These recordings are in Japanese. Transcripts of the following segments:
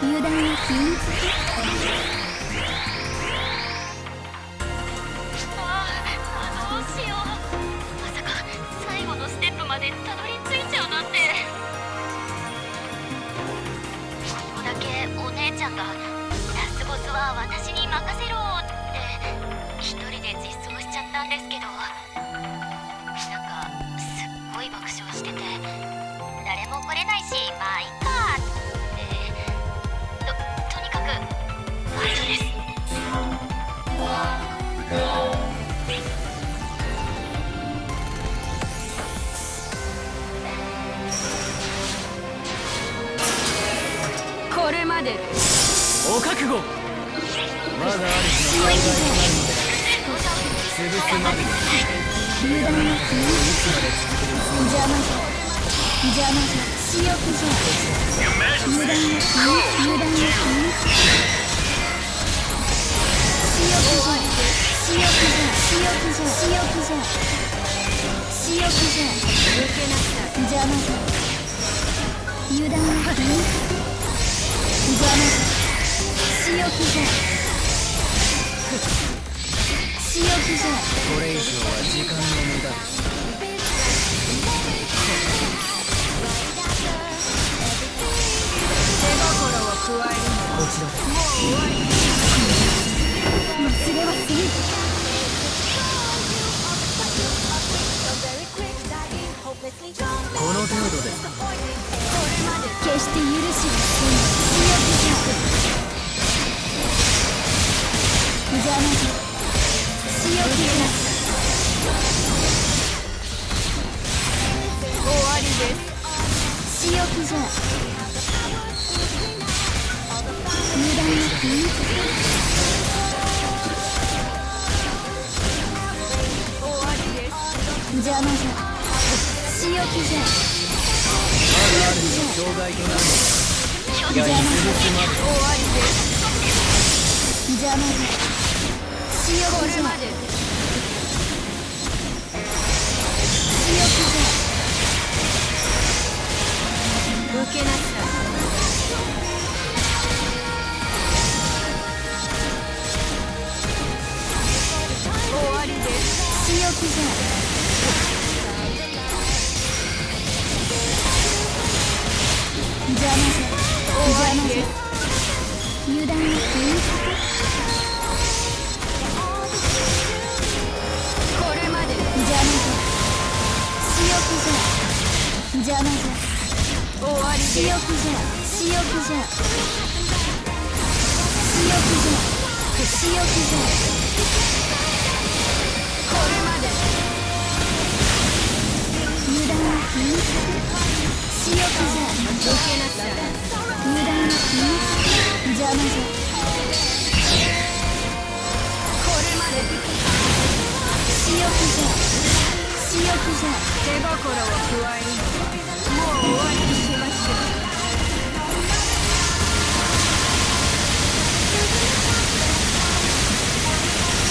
油断は禁物。どうしよう。まさか最後のステップまでたどり着いちゃうなんて。ここだけお姉ちゃんがラスボスは私に任せろって一人で実装しちゃったんですけど、なんかすっごい爆笑してて、誰も来れないしまあいいかってとにかくファイトです。これまでお覚悟。我が主の存在となるので潰すまでに油断は禁物。邪魔じゃ邪魔じゃ私欲じゃ。油断は禁物。油断は禁物。私欲じゃ私欲じゃ私欲じゃ私欲じゃ私欲じゃ。受けなさい。邪魔じゃ油断は禁物。邪魔じゃ私欲じゃ私欲じゃ。これ以上は時間の無駄です。手心を加えるのこちらです。もう終わり。忘れはする。この程度ですか。決して許しはせん。私欲じゃ邪魔じゃ私欲じゃ。終わりです。私欲じゃ無駄な禁物。終わりです。邪魔じゃ私欲じゃ我が主の障害となるのでやり潰すまで終わりです。邪魔じゃ私欲じゃこれまで私欲じゃ。受けなさい。終わりです。私欲じゃ邪魔じゃ邪魔じゃ油断は禁物。これまで邪魔じゃ私欲じゃ邪魔じゃ終わり私欲じゃ私欲じゃ私欲じゃ私欲じゃ。これまで油断は禁物。私欲じゃ受けなさい。油断は禁物。邪魔じゃこれまで私欲じゃ私欲じゃ。手心を加えるのもう終わりにしましょう。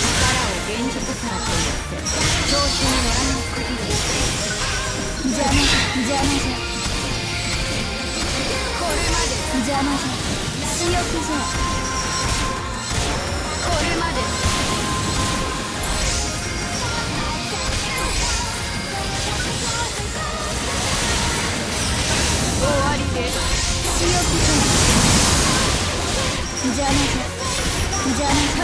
力を現実からと言って調子に乗らないことです。邪魔じゃ邪魔じゃこれまで邪魔じゃ私欲じゃこれまで終わりです。私欲じゃ邪魔じゃ邪魔じゃ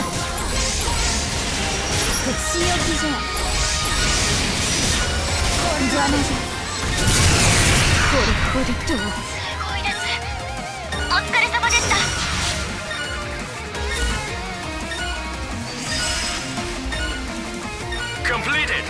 私欲じゃ邪魔じゃこれほどとは。すごいです。お疲れ様でした。Completed!